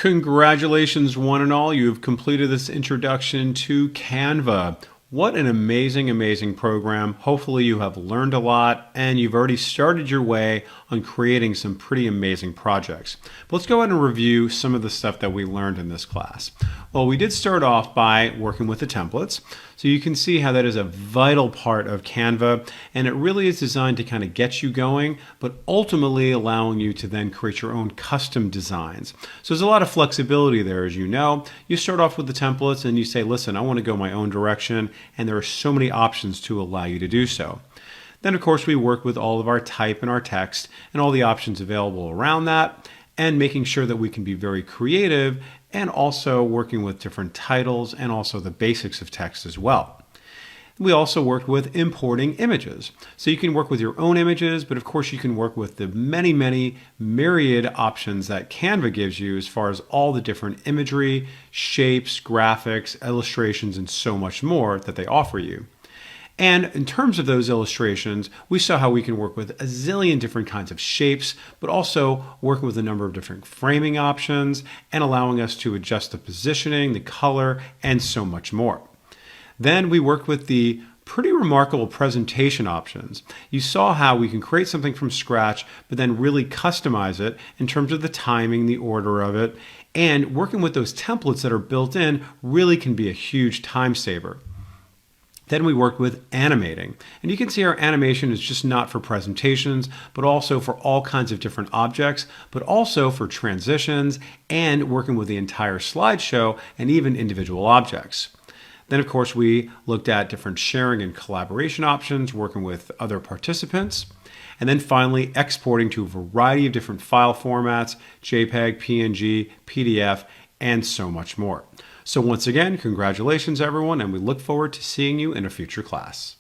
Congratulations, one and all. You have completed this introduction to Canva. What an amazing, amazing program. Hopefully you have learned a lot and you've already started your way on creating some pretty amazing projects. But let's go ahead and review some of the stuff that we learned in this class. Well, we did start off by working with the templates. So you can see how that is a vital part of Canva, and it really is designed to kind of get you going, but ultimately allowing you to then create your own custom designs. So there's a lot of flexibility there, as you know. You start off with the templates and you say, listen, I want to go my own direction, and there are so many options to allow you to do so. Then, of course, we work with all of our type and our text and all the options available around that, and making sure that we can be very creative and also working with different titles and also the basics of text as well. We also worked with importing images. So you can work with your own images, but of course you can work with the many, many myriad options that Canva gives you as far as all the different imagery, shapes, graphics, illustrations, and so much more that they offer you. And in terms of those illustrations, we saw how we can work with a zillion different kinds of shapes, but also working with a number of different framing options and allowing us to adjust the positioning, the color, and so much more. Then we worked with the pretty remarkable presentation options. You saw how we can create something from scratch, but then really customize it in terms of the timing, the order of it, and working with those templates that are built in really can be a huge time saver. Then we worked with animating. And you can see our animation is just not for presentations, but also for all kinds of different objects, but also for transitions and working with the entire slideshow and even individual objects. Then, of course, we looked at different sharing and collaboration options, working with other participants. And then finally, exporting to a variety of different file formats, JPEG, PNG, PDF, and so much more. So once again, congratulations everyone, and we look forward to seeing you in a future class.